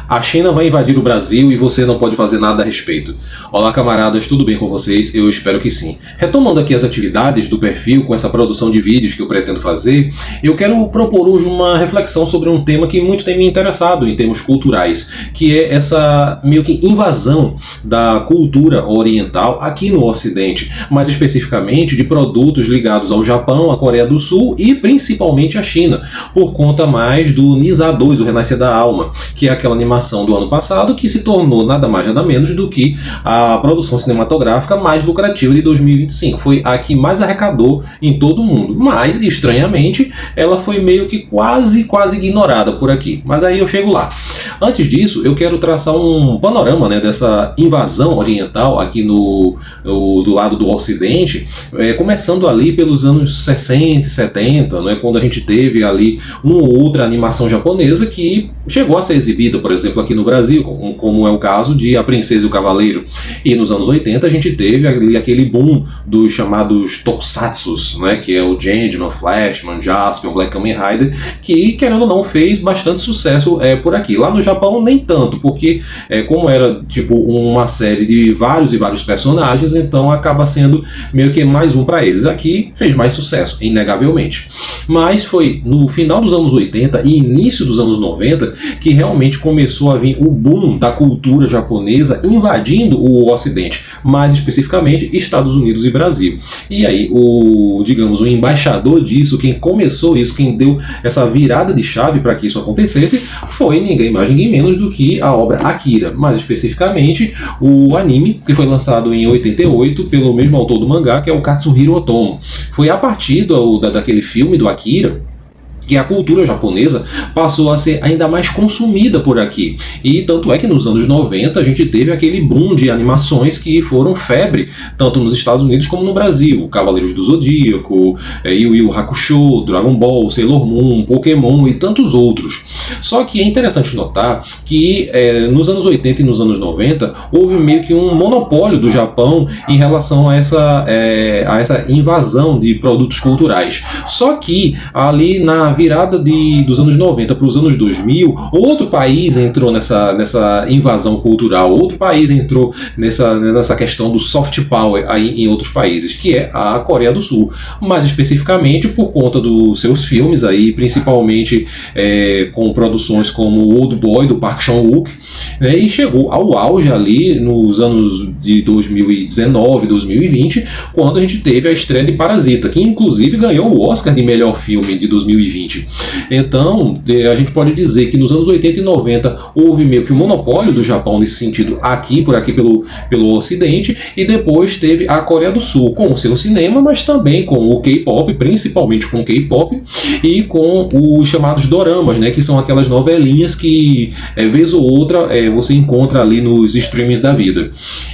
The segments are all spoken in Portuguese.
A China vai invadir o Brasil e você não pode fazer nada a respeito. Olá, camaradas, tudo bem com vocês? Eu espero que sim. Retomando aqui as atividades do perfil com essa produção de vídeos que eu pretendo fazer, eu quero propor hoje uma reflexão sobre um tema que muito tem me interessado em termos culturais, que é essa meio que invasão da cultura oriental aqui no Ocidente, mais especificamente de produtos ligados ao Japão, à Coreia do Sul e principalmente à China, por conta mais do Nisa 2, o Renascer da Alma, que é aquela animação do ano passado que se tornou nada mais nada menos do que a produção cinematográfica mais lucrativa de 2025. Foi a que mais arrecadou em todo o mundo, mas estranhamente ela foi meio que quase ignorada por aqui, mas aí eu chego lá. Antes disso, eu quero traçar um panorama, né, dessa invasão oriental aqui do lado do Ocidente, começando ali pelos anos 60 e 70, né, quando a gente teve ali uma ou outra animação japonesa que chegou a ser exibida, por exemplo, aqui no Brasil, como é o caso de A Princesa e o Cavaleiro. E nos anos 80 a gente teve ali aquele boom dos chamados tokusatsus, né, que é o Changeman, Flashman, Jaspion, Black Kamen Rider, que, querendo ou não, fez bastante sucesso por aqui. Lá no Japão nem tanto, porque como era tipo uma série de vários e vários personagens, então acaba sendo meio que mais um para eles. Aqui fez mais sucesso, inegavelmente. Mas foi no final dos anos 80 e início dos anos 90 que realmente começou a vir o boom da cultura japonesa invadindo o Ocidente, mais especificamente Estados Unidos e Brasil. E aí o embaixador disso, quem começou isso, quem deu essa virada de chave para que isso acontecesse, foi ninguém mais, ninguém menos do que a obra Akira, mais especificamente o anime, que foi lançado em 88 pelo mesmo autor do mangá, que é o Katsuhiro Otomo. Foi a partir daquele filme do Akira que a cultura japonesa passou a ser ainda mais consumida por aqui. E tanto é que nos anos 90 a gente teve aquele boom de animações que foram febre, tanto nos Estados Unidos como no Brasil. Cavaleiros do Zodíaco, Yu Yu Hakusho, Dragon Ball, Sailor Moon, Pokémon e tantos outros. Só que é interessante notar que nos anos 80 e nos anos 90 houve meio que um monopólio do Japão em relação a essa invasão de produtos culturais. Só que ali na virada dos anos 90 para os anos 2000, outro país entrou nessa invasão cultural, outro país entrou nessa questão do soft power aí em outros países, que é a Coreia do Sul, mais especificamente por conta dos seus filmes aí, principalmente com produções como Old Boy, do Park Chan-wook, né, e chegou ao auge ali nos anos de 2019, 2020, quando a gente teve a estreia de Parasita, que inclusive ganhou o Oscar de melhor filme de 2020. Então, a gente pode dizer que nos anos 80 e 90 houve meio que um monopólio do Japão nesse sentido por aqui pelo Ocidente, e depois teve a Coreia do Sul com o seu cinema, mas também com o K-pop, principalmente com o K-pop, e com os chamados doramas, né, que são aquelas novelinhas que, vez ou outra, você encontra ali nos streamings da vida.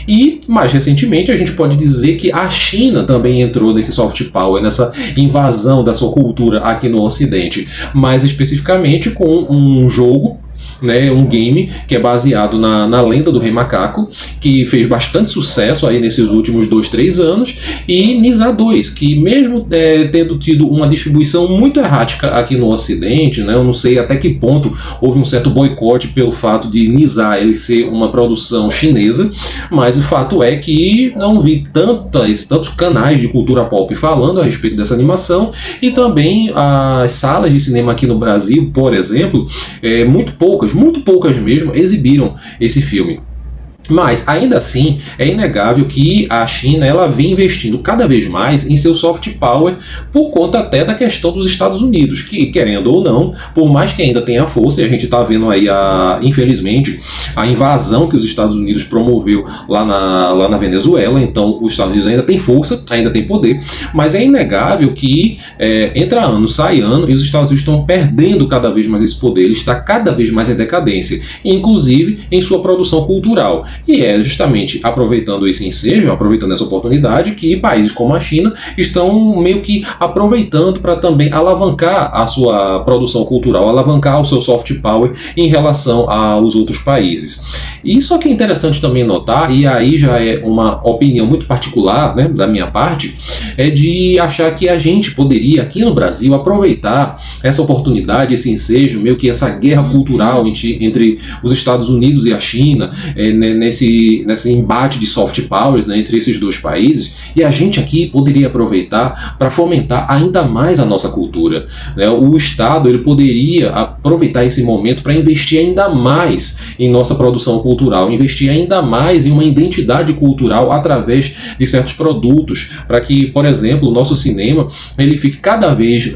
E, mais recentemente, a gente pode dizer que a China também entrou nesse soft power, nessa invasão da sua cultura aqui no Ocidente, mais especificamente com um jogo, né, um game que é baseado na lenda do Rei Macaco, que fez bastante sucesso aí nesses últimos 2-3 anos, e Nisa 2, que mesmo tendo tido uma distribuição muito errática aqui no Ocidente, né, eu não sei até que ponto houve um certo boicote pelo fato de Nisa ele ser uma produção chinesa, mas o fato é que não vi tantos canais de cultura pop falando a respeito dessa animação, e também as salas de cinema aqui no Brasil, por exemplo, muito poucas mesmo, exibiram esse filme. Mas, ainda assim, é inegável que a China ela vem investindo cada vez mais em seu soft power por conta até da questão dos Estados Unidos, que, querendo ou não, por mais que ainda tenha força, e a gente está vendo aí, infelizmente, a invasão que os Estados Unidos promoveu lá na Venezuela, então os Estados Unidos ainda tem força, ainda tem poder, mas é inegável que entra ano, sai ano, e os Estados Unidos estão perdendo cada vez mais esse poder, ele está cada vez mais em decadência, inclusive em sua produção cultural. E é justamente aproveitando esse ensejo, aproveitando essa oportunidade, que países como a China estão meio que aproveitando para também alavancar a sua produção cultural, alavancar o seu soft power em relação aos outros países. países. E só que é interessante também notar, e aí já é uma opinião muito particular, né, da minha parte, é de achar que a gente poderia, aqui no Brasil, aproveitar essa oportunidade, esse ensejo, meio que essa guerra cultural entre os Estados Unidos e a China, nesse embate de soft powers, né, entre esses dois países, e a gente aqui poderia aproveitar para fomentar ainda mais a nossa cultura, né? O Estado ele poderia aproveitar esse momento para investir ainda mais em nossa produção cultural, investir ainda mais em uma identidade cultural através de certos produtos, para que, por exemplo, o nosso cinema ele fique cada vez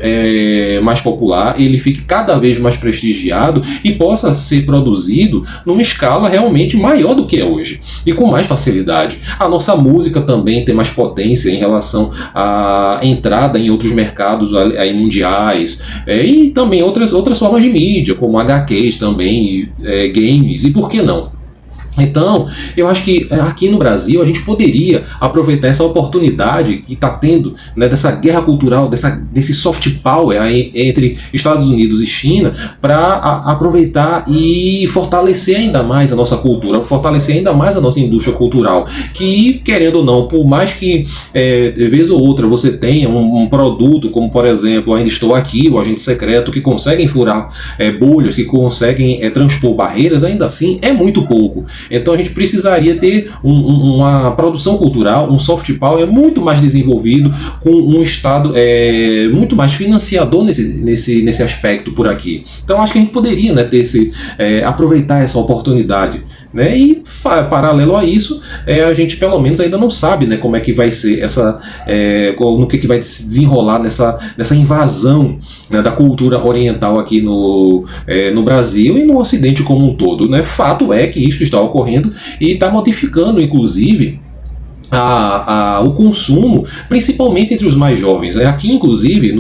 mais popular, ele fique cada vez mais prestigiado e possa ser produzido numa escala realmente maior do que é hoje e com mais facilidade. A nossa música também tem mais potência em relação à entrada em outros mercados aí mundiais, e também outras formas de mídia, como HQs também, games, e por que não? Então, eu acho que aqui no Brasil a gente poderia aproveitar essa oportunidade que está tendo, né, dessa guerra cultural, desse soft power aí entre Estados Unidos e China, para aproveitar e fortalecer ainda mais a nossa cultura, fortalecer ainda mais a nossa indústria cultural, que, querendo ou não, por mais que de vez ou outra você tenha um produto, como por exemplo, Ainda Estou Aqui, o Agente Secreto, que conseguem furar bolhas, que conseguem transpor barreiras, ainda assim é muito pouco. Então a gente precisaria ter uma produção cultural, um soft power muito mais desenvolvido, com um Estado muito mais financiador nesse aspecto por aqui. Então acho que a gente poderia, né, aproveitar essa oportunidade. Né? E paralelo a isso, a gente pelo menos ainda não sabe, né, como é que vai ser no que vai se desenrolar nessa invasão, né, da cultura oriental aqui no Brasil e no Ocidente como um todo. Né? Fato é que isso está ocorrendo e está modificando, inclusive, o consumo, principalmente entre os mais jovens. Aqui, inclusive,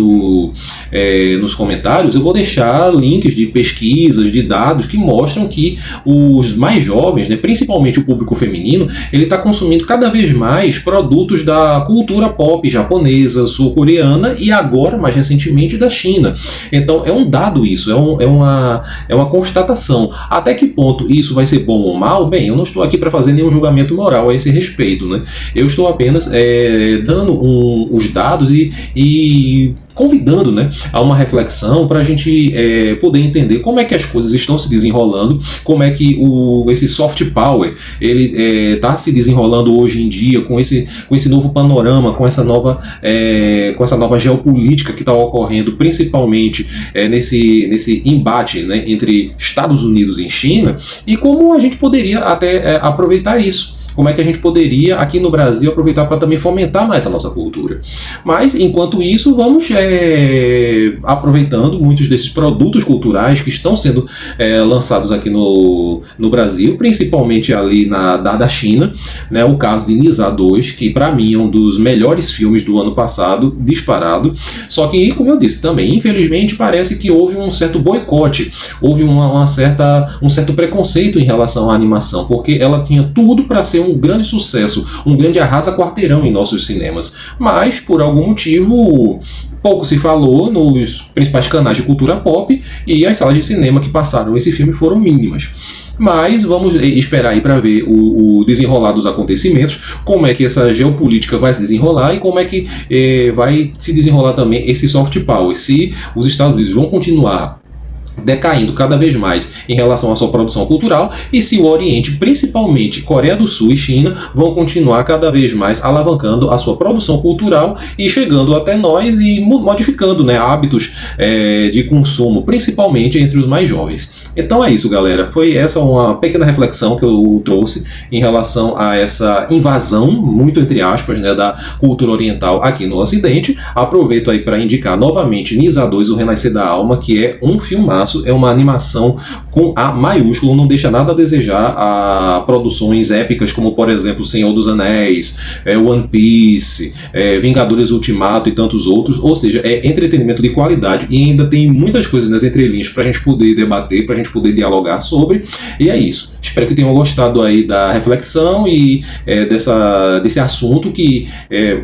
nos comentários, eu vou deixar links de pesquisas, de dados que mostram que os mais jovens, né, principalmente o público feminino, ele está consumindo cada vez mais produtos da cultura pop japonesa, sul-coreana e agora, mais recentemente, da China. Então, é um dado isso, é uma constatação. Até que ponto isso vai ser bom ou mal? Bem, eu não estou aqui para fazer nenhum julgamento moral a esse respeito, né? Eu estou apenas dando os dados e convidando, né, a uma reflexão para a gente poder entender como é que as coisas estão se desenrolando, como é que esse soft power ele está se desenrolando hoje em dia com esse novo panorama, com essa nova geopolítica que está ocorrendo, principalmente nesse embate, né, entre Estados Unidos e China, e como a gente poderia até aproveitar isso. Como é que a gente poderia, aqui no Brasil, aproveitar para também fomentar mais a nossa cultura. Mas, enquanto isso, vamos aproveitando muitos desses produtos culturais que estão sendo lançados aqui no Brasil, principalmente ali da China, né, o caso de Nisa 2, que para mim é um dos melhores filmes do ano passado, disparado. Só que, como eu disse também, infelizmente parece que houve um certo boicote, houve um certo preconceito em relação à animação, porque ela tinha tudo para ser um grande sucesso, um grande arrasa-quarteirão em nossos cinemas. Mas, por algum motivo, pouco se falou nos principais canais de cultura pop e as salas de cinema que passaram esse filme foram mínimas. Mas vamos esperar aí para ver o desenrolar dos acontecimentos, como é que essa geopolítica vai se desenrolar e como é que vai se desenrolar também esse soft power, se os Estados Unidos vão continuar decaindo cada vez mais em relação à sua produção cultural e se o Oriente, principalmente Coreia do Sul e China, vão continuar cada vez mais alavancando a sua produção cultural e chegando até nós e modificando, né, hábitos de consumo, principalmente entre os mais jovens. Então é isso, galera. Foi essa uma pequena reflexão que eu trouxe em relação a essa invasão, muito entre aspas, né, da cultura oriental aqui no Ocidente. Aproveito aí para indicar novamente Nisa 2, O Renascer da Alma, que é um filmaço. É uma animação com A maiúsculo, não deixa nada a desejar a produções épicas como, por exemplo, Senhor dos Anéis, One Piece, Vingadores Ultimato e tantos outros. Ou seja, é entretenimento de qualidade e ainda tem muitas coisas nas entrelinhas para a gente poder debater, para a gente poder dialogar sobre. E é isso. Espero que tenham gostado aí da reflexão e desse assunto que,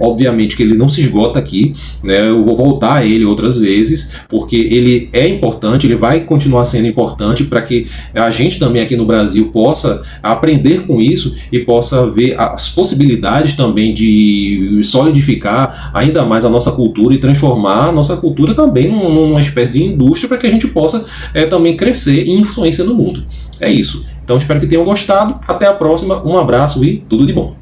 obviamente, que ele não se esgota aqui, né? Eu vou voltar a ele outras vezes, porque ele é importante, ele vai vai continuar sendo importante para que a gente também aqui no Brasil possa aprender com isso e possa ver as possibilidades também de solidificar ainda mais a nossa cultura e transformar a nossa cultura também numa espécie de indústria para que a gente possa também crescer e influência no mundo. É isso. Então espero que tenham gostado. Até a próxima. Um abraço e tudo de bom.